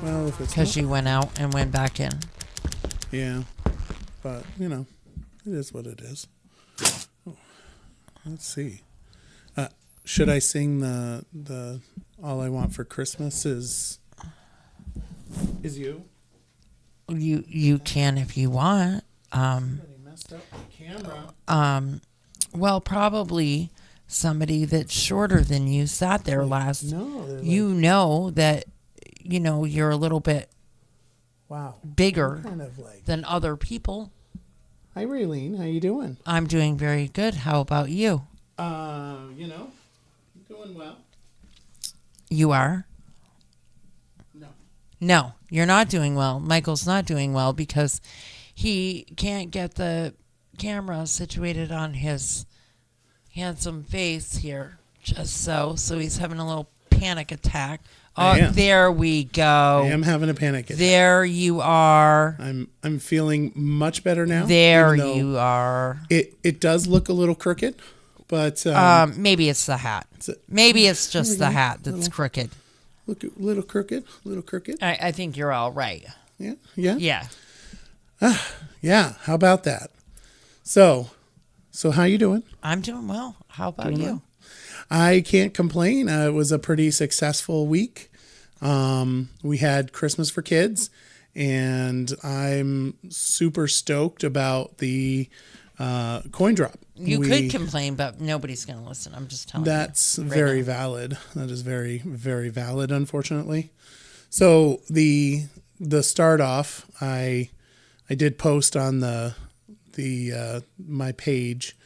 Well, if it's Because not, you went out and went back in. yeah, but you know, it is what it is. Oh, let's see. Should I sing the All I Want for Christmas is you? You can if you want. They messed up the camera. Well, probably somebody that's shorter than you sat there last. No, You know that, you're a little bit wow, bigger kind of like. than other people. Hi, Raylene. How you doing? I'm doing very good. How about you? Doing well. You are? No. No, you're not doing well. Michael's not doing well because he can't get the camera situated on his handsome face here. Just so he's having a little panic attack. Oh, there we go. I am having a panic attack. There you are. I'm feeling much better now. There you are. It does look a little crooked, but maybe it's the hat. Maybe it's just the hat that's crooked. Look, little crooked. I think you're all right. Yeah. Yeah. Yeah. How about that? So how you doing? I'm doing well. How about you? Well? I can't complain. It was a pretty successful week. We had Christmas for kids, and I'm super stoked about the coin drop. You could complain, but nobody's going to listen. I'm just telling you. That's very valid. That is very, very valid, unfortunately. So the start off, I did post on my page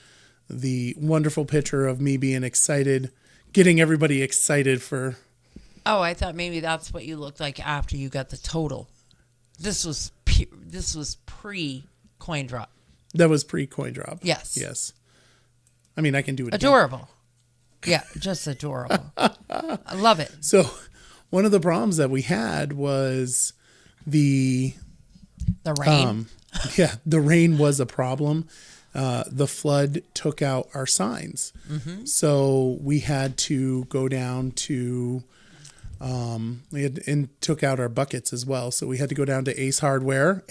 the wonderful picture of me being excited, getting everybody excited for. Oh, I thought maybe that's what you looked like after you got the total. This was pre coin drop. That was pre-coin drop. Yes. I mean, I can do it. Adorable. Again. Yeah, just adorable. I love it. So, one of the problems that we had was the rain. The rain was a problem. The flood took out our signs. Mm-hmm. So we had to go down to, and took out our buckets as well. So we had to go down to Ace Hardware.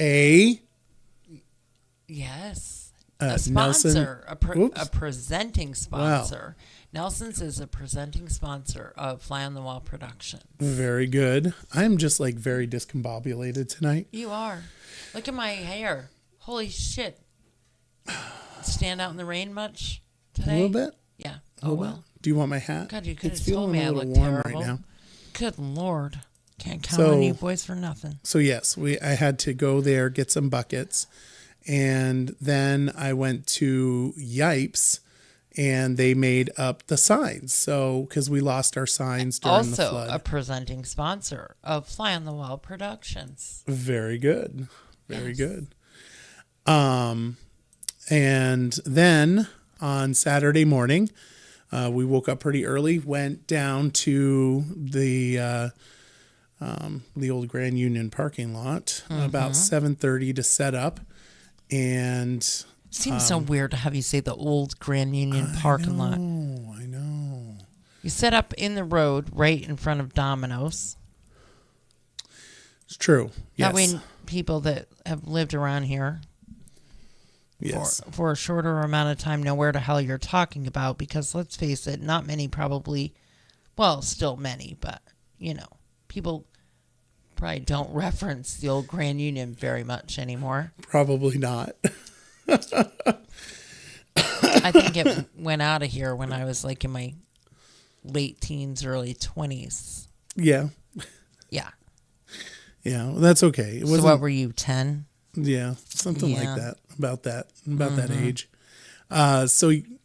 Yes. A sponsor, a presenting sponsor. Wow. Nelson's is a presenting sponsor of Fly on the Wall Productions. Very good. I'm just like very discombobulated tonight. You are. Look at my hair. Holy shit. Stand out in the rain much today? A little bit. Yeah. Oh, well. Do you want my hat? God, you could it's have told feeling me a I little look warm terrible. right now. Good Lord. Can't count on you boys for nothing. So, yes, I had to go there, get some buckets. And then I went to Yipes, and they made up the signs. So, because we lost our signs during the flood. Also, a presenting sponsor of Fly on the Wall Productions. Very good. Very good. And then on Saturday morning, we woke up pretty early, went down to the old Grand Union parking lot about 7:30 to set up. And seems so weird to have you say the old Grand Union parking lot. I know. You set up in the road right in front of Domino's. It's true. Yes. That way people that have lived around here for a shorter amount of time know where the hell you're talking about, because let's face it, not many probably, well, still many, but, people probably don't reference the old Grand Union very much anymore. Probably not. I think it went out of here when I was like in my late teens, early 20s. Yeah. Yeah. Yeah, well, that's okay. So what were you, 10? Yeah, something like that. About that age.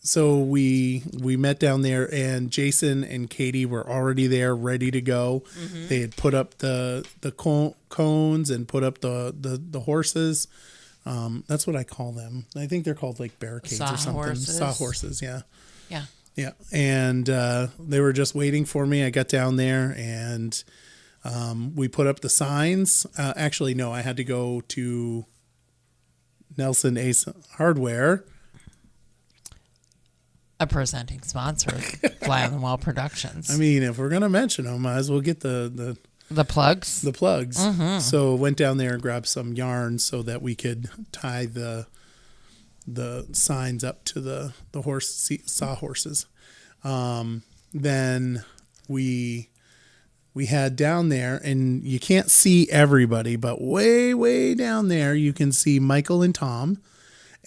So we met down there, and Jason and Katie were already there, ready to go. Mm-hmm. They had put up the cones and put up the horses. That's what I call them. I think they're called like barricades or something. Sawhorses. Yeah. Yeah. Yeah. And they were just waiting for me. I got down there, and we put up the signs. Actually, no, I had to go to Nelson Ace Hardware. A presenting sponsor of Fly on the Wall Productions. I mean, if we're going to mention them, might as well get the The plugs. The plugs. So went down there and grabbed some yarn so that we could tie the signs up to the sawhorses. Then we had down there, and you can't see everybody, but way down there you can see Michael and Tom.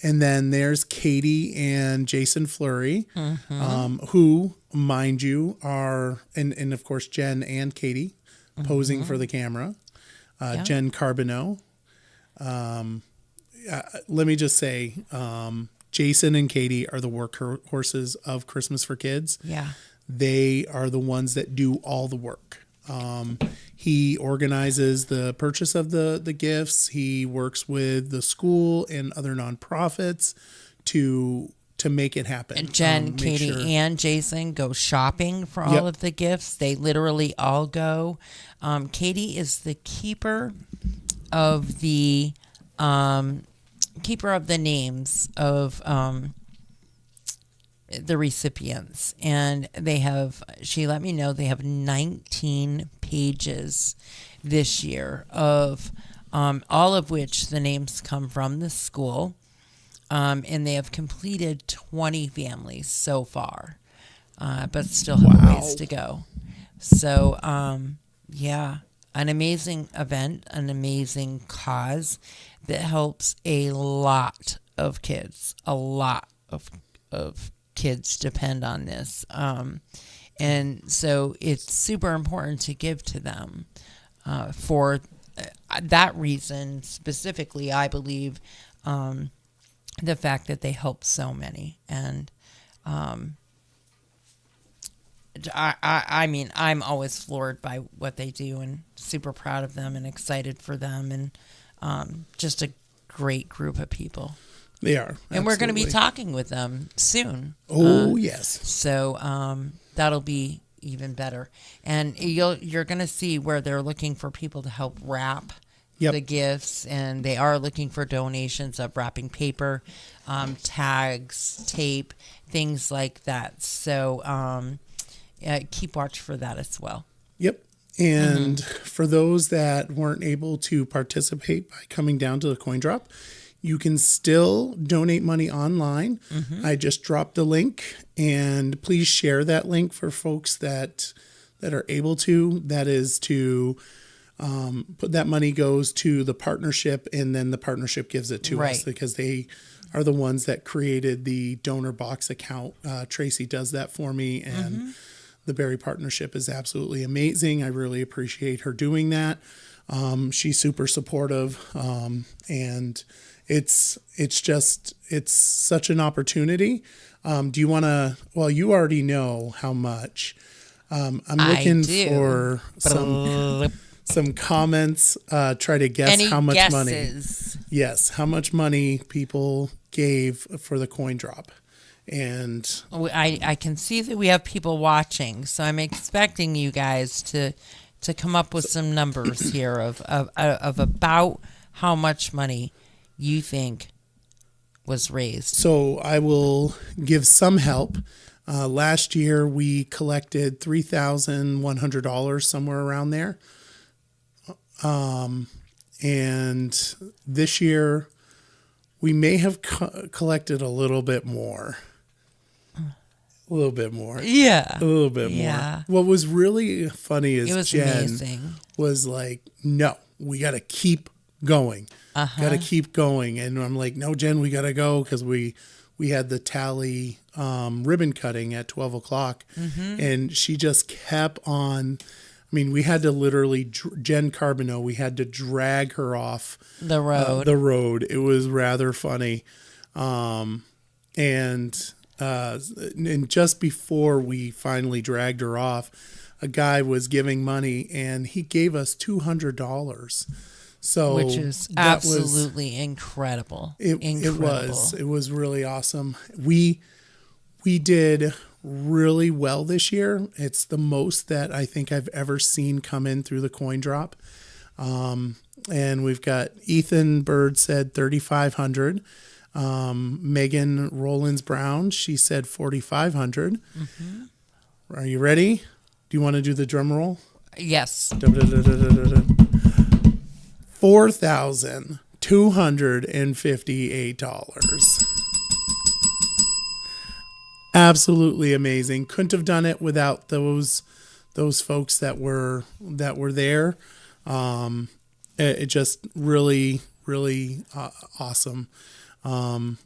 And then there's Katie and Jason Fleury, who, mind you, are, and of course, Jen and Katie posing for the camera. Jen Carbonneau. Let me just say, Jason and Katie are the workhorses of Christmas for Kids. Yeah. They are the ones that do all the work. He organizes the purchase of the gifts. He works with the school and other nonprofits to make it happen. And Jen, Katie, and Jason go shopping for all of the gifts. They literally all go. Katie is the keeper of the names of the recipients, and she let me know they have 19 pages this year of all of which the names come from the school, and they have completed 20 families so far, but still have a ways to go. So an amazing event, an amazing cause that helps a lot of kids. A lot of kids depend on this. And so it's super important to give to them for that reason specifically. I believe the fact that they help so many. And I mean, I'm always floored by what they do and super proud of them and excited for them, and just a great group of people. They are. And we're going to be talking with them soon. Oh, yes. So that'll be even better. And you're going to see where they're looking for people to help wrap the gifts, and they are looking for donations of wrapping paper, tags, tape, things like that. So keep watch for that as well. Yep. And for those that weren't able to participate by coming down to the coin drop, you can still donate money online. I just dropped the link, and please share that link for folks that are able to. That is to put that money goes to the partnership, and then the partnership gives it to us because they are the ones that created the donor box account. Tracy does that for me, and the Barre partnership is absolutely amazing. I really appreciate her doing that. She's super supportive, and it's such an opportunity. Do you want to? Well, you already know how much. I'm looking for some comments. Try to guess Any how much guesses? money. Yes, how much money people gave for the coin drop. And I can see that we have people watching, so I'm expecting you guys to come up with some numbers here of about how much money you think was raised. So I will give some help. Last year we collected $3,100, somewhere around there. And this year we may have collected a little bit more. A little bit more. Yeah. A little bit more. What was really funny is Jen was like, no, we got to keep going. Got to keep going. And I'm like, no, Jen, we got to go, because we had the tally ribbon cutting at 12 o'clock. And she just kept on. I mean, we had to literally, Jen Carbonneau, we had to drag her off the road. It was rather funny. And just before we finally dragged her off, a guy was giving money, and he gave us $200. So which is absolutely incredible. It was really awesome. We did really well this year. It's the most that I think I've ever seen come in through the coin drop. And we've got Ethan Bird said 3,500. Megan Rollins Brown, she said 4,500. Are you ready? Do you want to do the drum roll? Yes. $4,258. Absolutely amazing. Couldn't have done it without those folks that were there. It just really awesome. It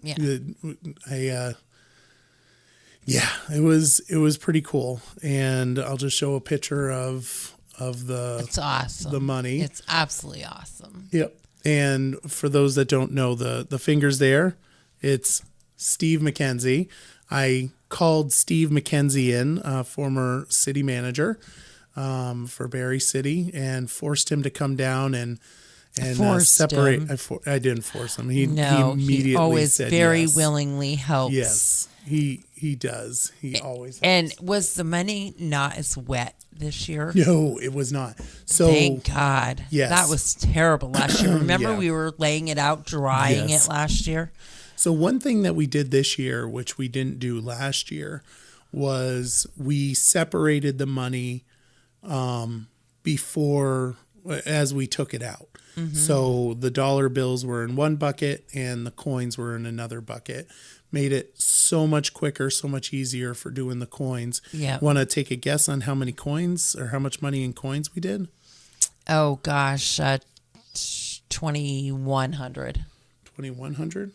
was pretty cool, and I'll just show a picture of the It's awesome. the money. It's absolutely awesome. Yep. And for those that don't know, the fingers there, it's Steve McKenzie. I called Steve McKenzie in, former city manager for Barre City, and forced him to come down and separate. I didn't force him. He immediately always said very yes. willingly helps. Yes, he does. He always helps. And was the money not as wet this year? No, it was not. So thank God. Yes. That was terrible last year. Remember Yeah. we were laying it out, drying Yes. it last year? So one thing that we did this year, which we didn't do last year, was we separated the money before as we took it out. Mm-hmm. So the dollar bills were in one bucket and the coins were in another bucket. Made it so much quicker, so much easier for doing the coins. Yeah. Want to take a guess on how many coins or how much money in coins we did? Oh gosh, 2,100. 2,100?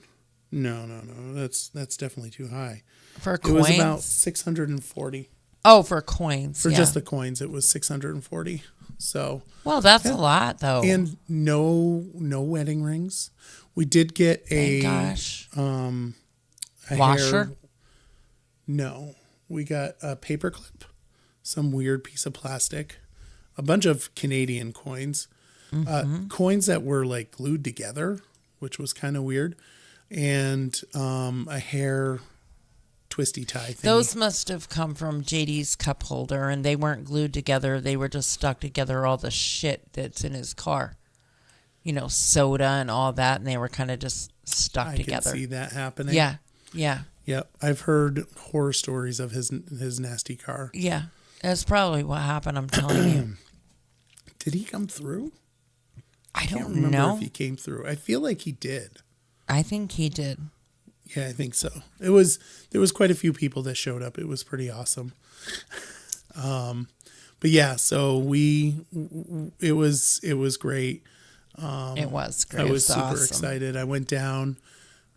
No. That's definitely too high. For It coins? was about 640. Oh, for coins. For yeah. just the coins, it was 640. So, well, that's a lot though. and no wedding rings. We did get Thank gosh. A washer. No, we got a paper clip, some weird piece of plastic, a bunch of Canadian coins, coins that were like glued together, which was kind of weird, and a hair twisty tie thing. Those must have come from JD's cup holder, and they weren't glued together. They were just stuck together, all the shit that's in his car. You know, soda and all that, and they were kind of just stuck together. I can see that happening. Yeah. Yep. I've heard horror stories of his nasty car. Yeah. That's probably what happened, I'm telling you. Did he come through? I can't don't remember know if he came through. I feel like he did. I think he did. Yeah, I think so. There was quite a few people that showed up. It was pretty awesome. But yeah, so it was great. It was great. I was super awesome. excited. I went down,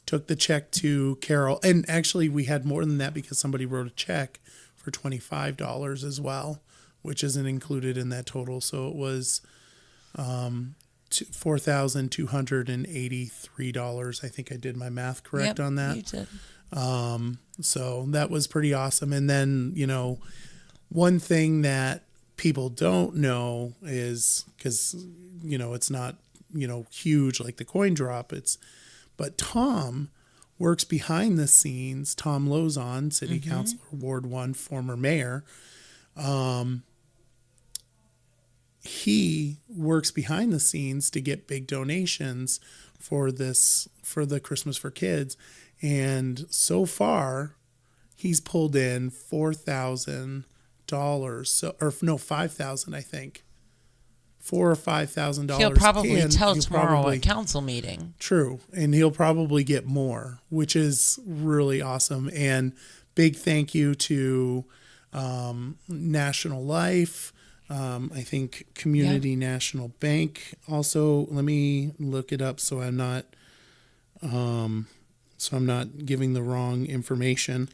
took the check to Carol, and actually we had more than that because somebody wrote a check for $25 as well, which isn't included in that total. So it was $4,283. I think I did my math correct on that. You did. So that was pretty awesome. And then, one thing that people don't know is because, it's not, huge like the coin drop. But Tom works behind the scenes. Tom Lozon, City Councilor, Ward 1, former mayor. He works behind the scenes to get big donations for the Christmas for Kids. And so far, he's pulled in $4,000. $5,000, I think. $4,000 or $5,000. He'll probably tell tomorrow at council meeting. True. And he'll probably get more, which is really awesome. And big thank you to National Life. I think Community National Bank. Also, let me look it up so I'm not giving the wrong information.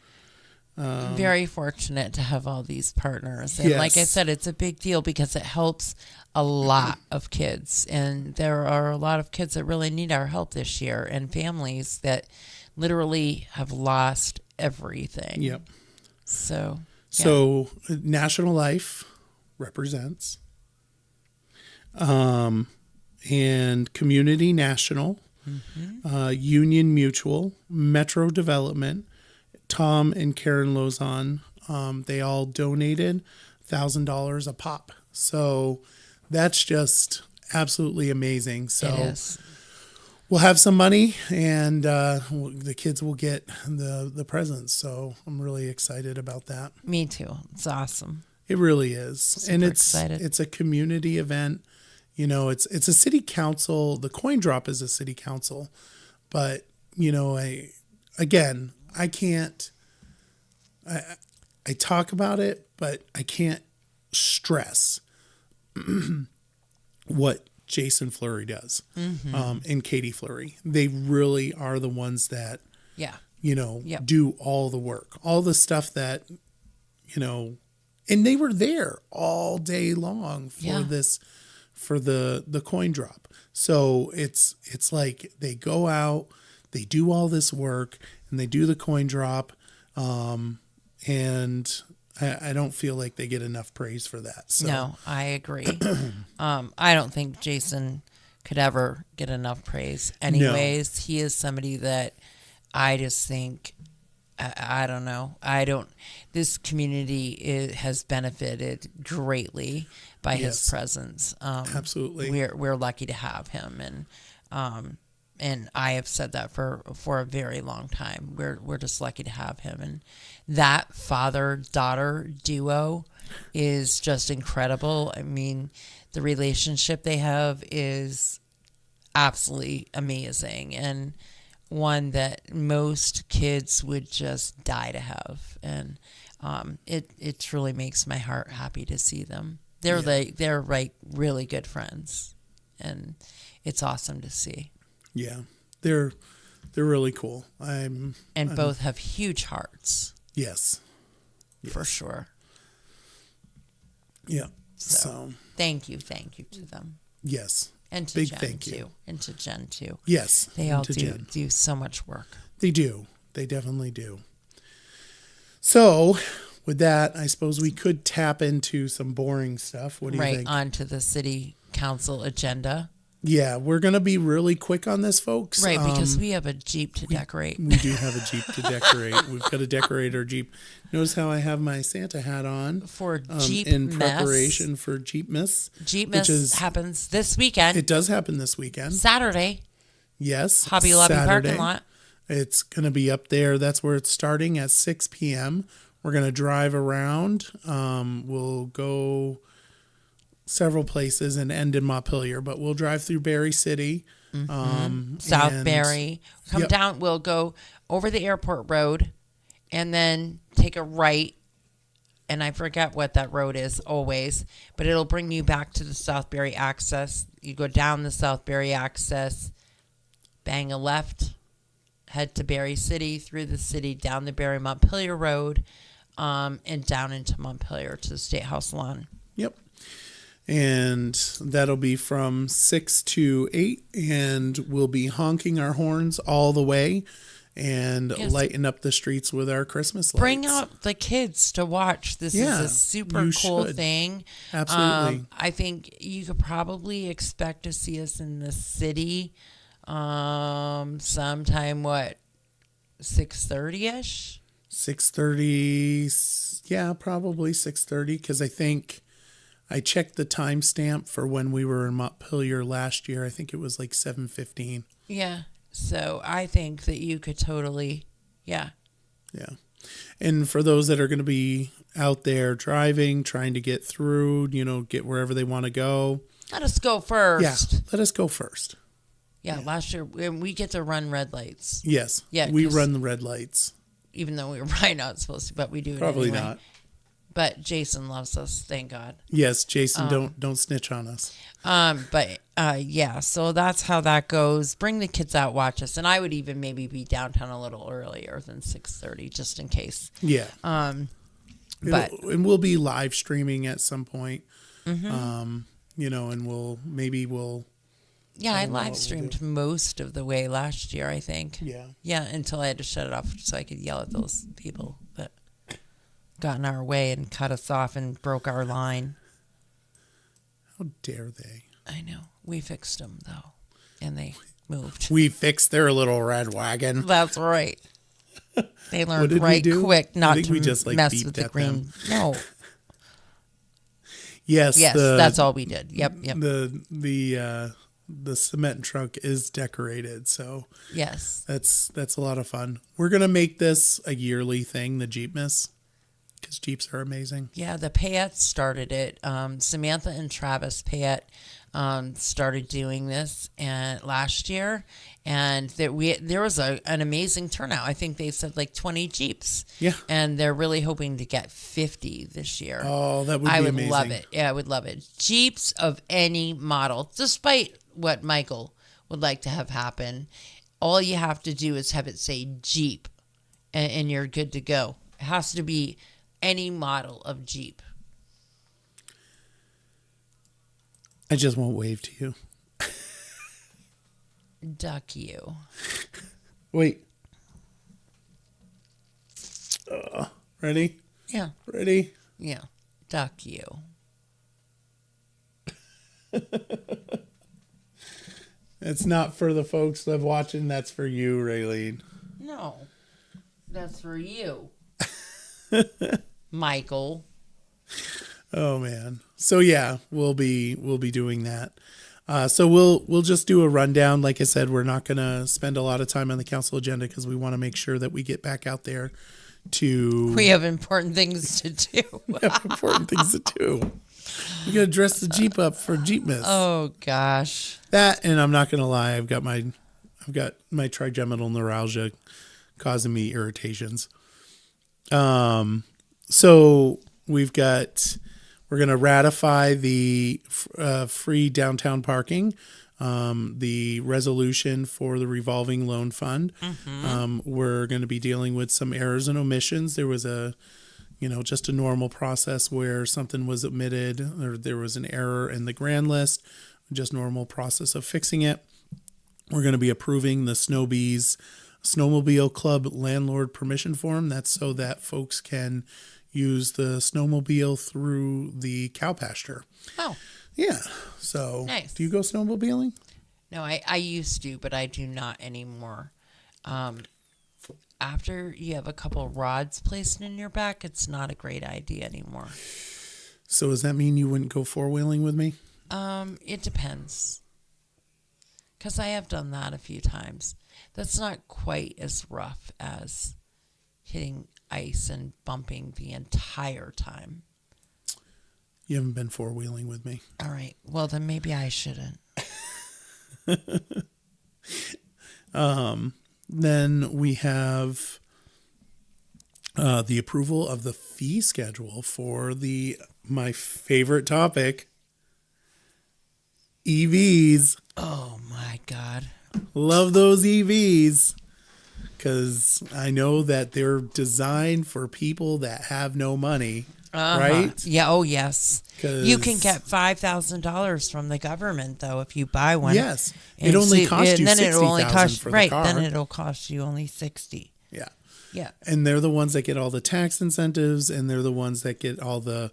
Very fortunate to have all these partners. And like I said, it's a big deal because it helps a lot of kids. And there are a lot of kids that really need our help this year and families that literally have lost everything. Yep. So National Life represents and Community National, Union Mutual, Metro Development, Tom and Karen Lozon, they all donated $1,000 a pop. So that's just absolutely amazing. So it is. We'll have some money, and the kids will get the presents. So I'm really excited about that. Me too. It's awesome. It really is. Super And excited. it's a community event. It's a city council. The coin drop is a city council, but I can't. I talk about it, but I can't stress what Jason Fleury does, and Katie Fleury. They really are the ones that, Yeah. do all the work, all the stuff that, and they were there all day long for this, for the coin drop. So it's like they go out, they do all this work, and they do the coin drop. And I don't feel like they get enough praise for that. So. No, I agree. I don't think Jason could ever get enough praise. Anyways, he is somebody that I just think, I don't know. This community has benefited greatly by his presence. Absolutely. We're lucky to have him. And I have said that for a very long time. We're just lucky to have him, and that father-daughter duo is just incredible. I mean, the relationship they have is absolutely amazing, and one that most kids would just die to have. And it truly makes my heart happy to see them. They're like really good friends, and it's awesome to see. Yeah, they're really cool. Both have huge hearts. Yes. For sure. Yeah. So thank you to them. Yes. And to big Jen thank you. too. And to Jen too. Yes. They all do so much work. They do. They definitely do. So with that, I suppose we could tap into some boring stuff. What do you think? Right, onto the city council agenda. Yeah, we're going to be really quick on this, folks. Right, because we have a Jeep to decorate. We do have a Jeep to decorate. We've got to decorate our Jeep. Notice how I have my Santa hat on. For Jeep in preparation for Jeep Miss. Jeep Miss happens this weekend. It does happen this weekend. Saturday. Yes. Hobby Lobby parking lot. It's going to be up there. That's where it's starting at 6 p.m. We're going to drive around. We'll go several places and end in Montpelier, but we'll drive through Barre City, South Barre. Come down. We'll go over the airport road, and then take a right. And I forget what that road is always, but it'll bring you back to the South Barre access. You go down the South Barre access, bang a left, head to Barre City, through the city, down the Barre Montpelier Road, and down into Montpelier to the State House lawn. Yep. And that'll be from 6 to 8, and we'll be honking our horns all the way and lighting up the streets with our Christmas lights. Bring out the kids to watch. This is a super cool thing. Absolutely. I think you could probably expect to see us in the city sometime, 6:30-ish? 6:30, yeah, probably 6:30, because I think I checked the timestamp for when we were in Montpelier last year. I think it was like 7:15. Yeah. So I think that you could totally, Yeah. And for those that are going to be out there driving, trying to get through, get wherever they want to go. Let us go first. Yeah, let us go first. Yeah, last year we get to run red lights. Yes. Yeah, we run the red lights. Even though we were probably not supposed to, but we do it Probably anyway. not. But Jason loves us, thank God. Yes, Jason, don't snitch on us. Yeah, so that's how that goes. Bring the kids out, watch us, and I would even maybe be downtown a little earlier than 6:30, just in case. Yeah. And we'll be live streaming at some point. Mm-hmm. And we'll. Yeah, I live streamed most of the way last year, I think. Yeah. Yeah, until I had to shut it off so I could yell at those people that got in our way and cut us off and broke our line. How dare they? I know. We fixed them, though, and they moved. We fixed their little red wagon. That's right. They learned right quick not to just, mess with the green. Them. No. Yes, that's all we did. Yep. The cement trunk is decorated, so yes, that's a lot of fun. We're gonna make this a yearly thing, the Jeep Miss. because Jeeps are amazing. Yeah, the Payette started it. Samantha and Travis Payette started doing this and last year, and there was an amazing turnout. I think they said like 20 Jeeps. Yeah. And they're really hoping to get 50 this year. Oh, that would be I would amazing. love it. Yeah, I would love it. Jeeps of any model, despite what Michael would like to have happen. All you have to do is have it say Jeep, and you're good to go. It has to be any model of Jeep. I just won't wave to you. Duck you. Wait. Ready? Yeah. Ready? Yeah. Duck you. It's not for the folks that watching. That's for you, Raylene. No. That's for you. Michael. Oh man. So yeah, we'll be doing that. So we'll just do a rundown. Like I said, we're not going to spend a lot of time on the council agenda because we want to make sure that we get back out there to. We have important things to do. We have important things to do. We got to dress the Jeep up for Jeepmas. Oh gosh. That, and I'm not going to lie, I've got my trigeminal neuralgia causing me irritations. So we're going to ratify the free downtown parking, the resolution for the revolving loan fund. We're going to be dealing with some errors and omissions. There was just a normal process where something was omitted or there was an error in the grand list, just normal process of fixing it. We're going to be approving the Snowmobile Club landlord permission form. That's so that folks can use the snowmobile through the cow pasture. Oh. Yeah. So nice. Do you go snowmobiling? No, I used to, but I do not anymore. After you have a couple rods placed in your back, it's not a great idea anymore. So does that mean you wouldn't go four-wheeling with me? It depends. Because I have done that a few times. That's not quite as rough as hitting ice and bumping the entire time. You haven't been four-wheeling with me. All right. Well, then maybe I shouldn't. Then we have the approval of the fee schedule for my favorite topic, EVs. Oh, my God. Love those EVs because I know that they're designed for people that have no money, right? Yeah. Oh, yes. 'Cause You can get $5,000 from the government, though, if you buy one. Yes. It only costs you $60,000 for the car. Then it'll cost you only $60,000. Yeah. Yeah. And they're the ones that get all the tax incentives, and they're the ones that get all the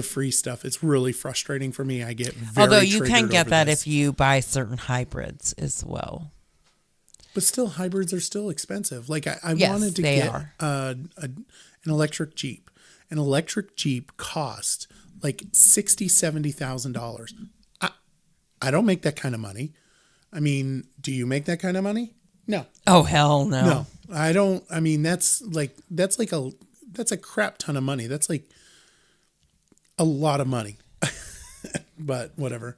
free stuff. It's really frustrating for me. I get very Although you can triggered get over that this. if you buy certain hybrids as well. But still, hybrids are still expensive. Like I Yes, wanted to they get are. an electric Jeep. An electric Jeep cost like $60,000-$70,000. I don't make that kind of money. I mean, do you make that kind of money? No. Oh, hell no. No, I don't. I mean, that's a crap ton of money. That's like a lot of money, but whatever.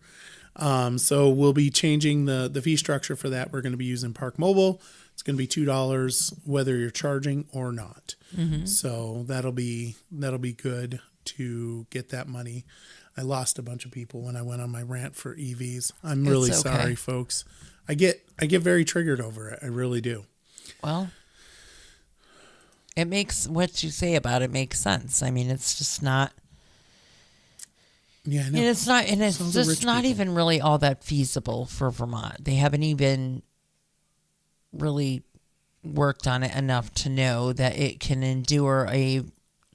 So we'll be changing the fee structure for that. We're going to be using Park Mobile. It's going to be $2 whether you're charging or not. So that'll be good to get that money. I lost a bunch of people when I went on my rant for EVs. I'm really sorry, folks. I get very triggered over it. I really do. Well, it makes what you say about it makes sense. I mean, it's just not. Yeah, I know. And it's not, and it's Some of the just rich not people. even really all that feasible for Vermont. They haven't even really worked on it enough to know that it can endure a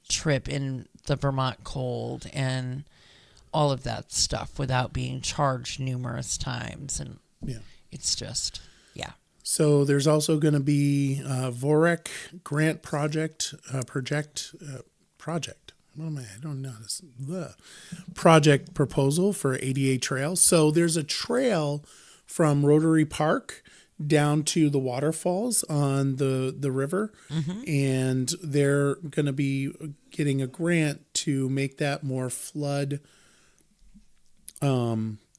trip in the Vermont cold and all of that stuff without being charged numerous times. And it's just, yeah. So there's also going to be VOREC grant project. What am I? I don't know this. Project proposal for ADA trails. So there's a trail from Rotary Park down to the waterfalls on the river, and they're going to be getting a grant to make that more flood.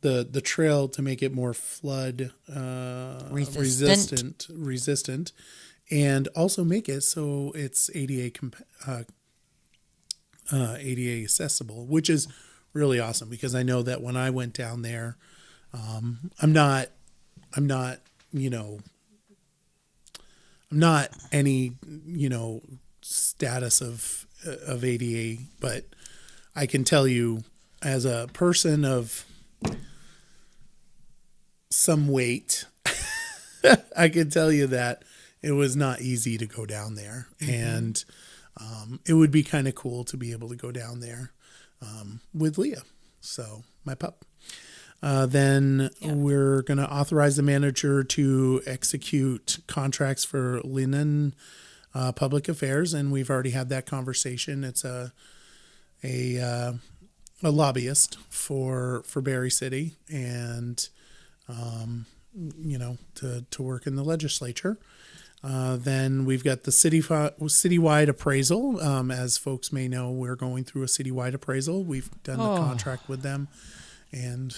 The trail to make it more flood resistant, and also make it so it's ADA accessible, which is really awesome because I know that when I went down there, I'm not any status of ADA, but I can tell you as a person of some weight, I can tell you that it was not easy to go down there, and it would be kind of cool to be able to go down there with Leah, so my pup. Then we're going to authorize the manager to execute contracts for linen public affairs, and we've already had that conversation. It's a lobbyist for Barre City, and to work in the legislature. Then we've got the citywide appraisal. As folks may know, we're going through a citywide appraisal. We've done the contract with them, and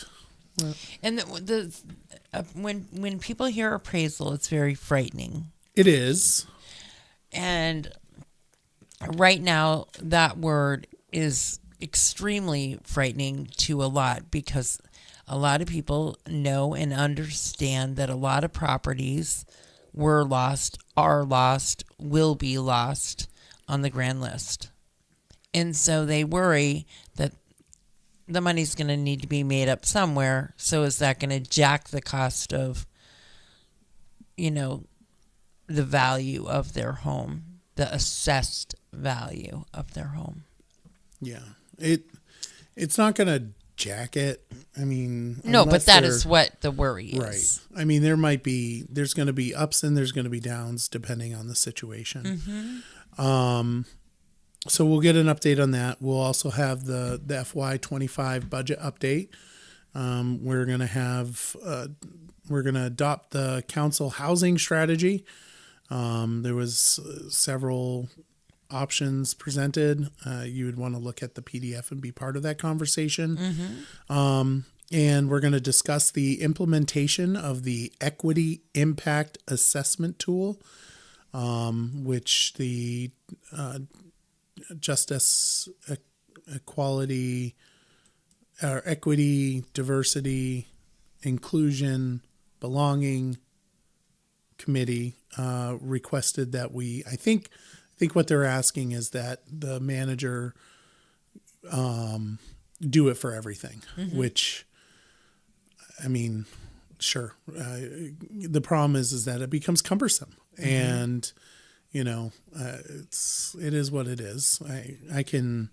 when people hear appraisal, it's very frightening. It is, and right now that word is extremely frightening to a lot because a lot of people know and understand that a lot of properties were lost, are lost, will be lost on the grand list. And so they worry that the money's going to need to be made up somewhere. So is that going to jack the cost of, the value of their home, the assessed value of their home? Yeah. It's not going to jack it. I mean, no, but that is what the worry is. Right. I mean, there's going to be ups and there's going to be downs depending on the situation. So we'll get an update on that. We'll also have the FY25 budget update. We're going to adopt the council housing strategy. There was several options presented. You would want to look at the PDF and be part of that conversation. And we're going to discuss the implementation of the Equity Impact Assessment Tool, which the Justice, Equality, Equity, Diversity, Inclusion, Belonging Committee requested that I think what they're asking is that the manager do it for everything, which, I mean, sure. The problem is that it becomes cumbersome, and it is what it is. I can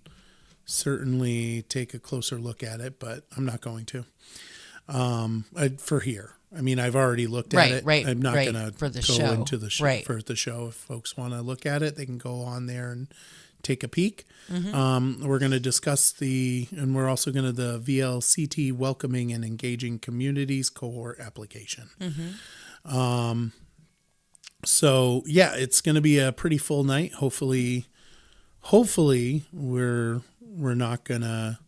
certainly take a closer look at it, but I'm not going to. For here. I mean, I've already looked at it. Right. I'm not going to go into the show for the show. If folks want to look at it, they can go on there and take a peek. We're going to discuss and we're also going to the VLCT Welcoming and Engaging Communities Cohort application. So yeah, it's going to be a pretty full night. Hopefully we're not going to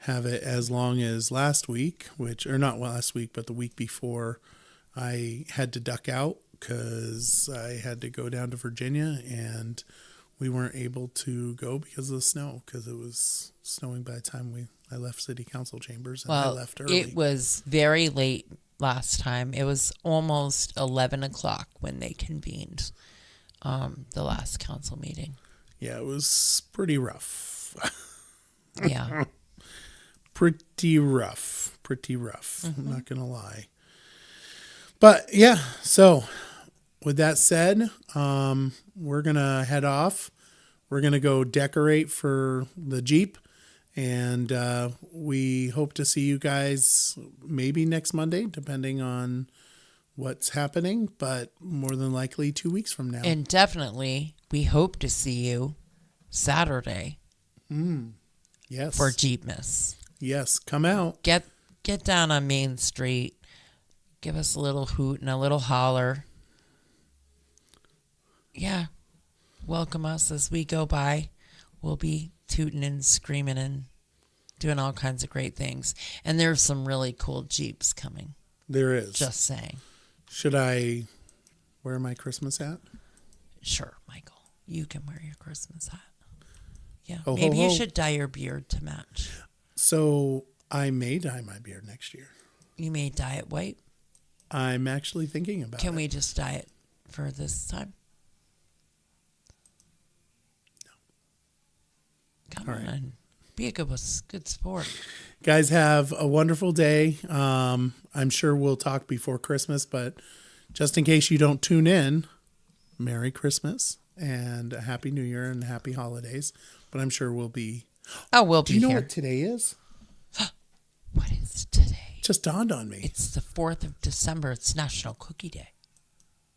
have it as long as last week, or not last week, but the week before. I had to duck out because I had to go down to Virginia, and we weren't able to go because of the snow, because it was snowing by the time I left City Council chambers, and I left early. It was very late last time. It was almost 11 o'clock when they convened the last council meeting. Yeah, it was pretty rough. Yeah. Pretty rough. I'm not going to lie. But yeah, so with that said, we're going to head off. We're going to go decorate for the Jeep, and we hope to see you guys maybe next Monday, depending on what's happening, but more than likely 2 weeks from now. And definitely, we hope to see you Saturday. Yes. For Jeepmas. Yes, come out. Get down on Main Street. give us a little hoot and a little holler. Yeah. Welcome us as we go by. We'll be tooting and screaming and doing all kinds of great things. And there's some really cool Jeeps coming. There is. Just saying. Should I wear my Christmas hat? Sure, Michael. You can wear your Christmas hat. Yeah. Ho, Maybe ho, you ho. should dye your beard to match. So I may dye my beard next year. You may dye it white. I'm actually thinking about it. Can we just dye it for this time? No. Come All on. right. Be a good sport. Guys, have a wonderful day. I'm sure we'll talk before Christmas, but just in case you don't tune in, Merry Christmas and a Happy New Year and Happy Holidays. But I'm sure we'll be... Oh, we'll Do be you know here. what today is? What is today? It just dawned on me. It's the 4th of December. It's National Cookie Day.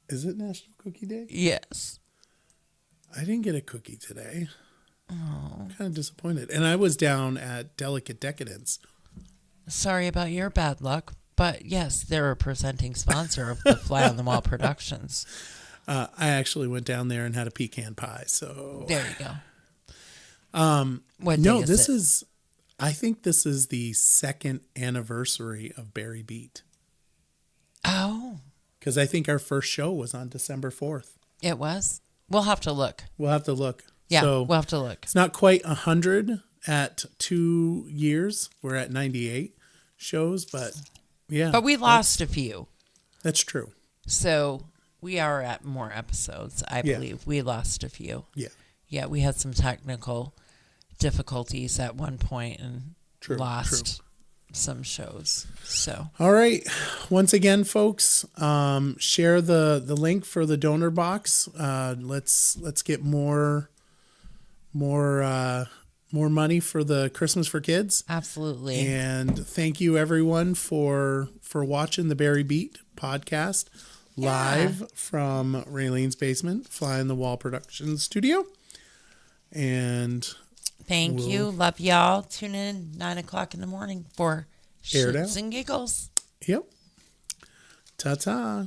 Is it National Cookie Day? Yes. I didn't get a cookie today. Oh. I'm kind of disappointed. And I was down at Delicate Decadence. Sorry about your bad luck. But yes, they're a presenting sponsor of the Fly on the Wall Productions. I actually went down there and had a pecan pie. So There you go. What day no, is this it? is... I think this is the 2nd anniversary of Barry Beat. Oh, Because I think our first show was on December 4th. it was? We'll have to look. We'll have to look. Yeah, So we'll have to look. it's not quite 100 at 2 years. We're at 98 shows, but yeah. But we lost a few. That's true. So we are at more episodes, I Yeah. believe. We lost a few. Yeah. Yeah, we had some technical difficulties at one point and lost some shows. So All right. Once again, folks, share the link for the donor box. Let's get more money for the Christmas for Kids. absolutely. And thank you everyone for watching the Barry Beat podcast live from Raylene's basement, Fly on the Wall production studio. And Thank you. Love y'all. Tune in 9:00 in the morning for Air it shits out. and giggles. yep. Ta-ta.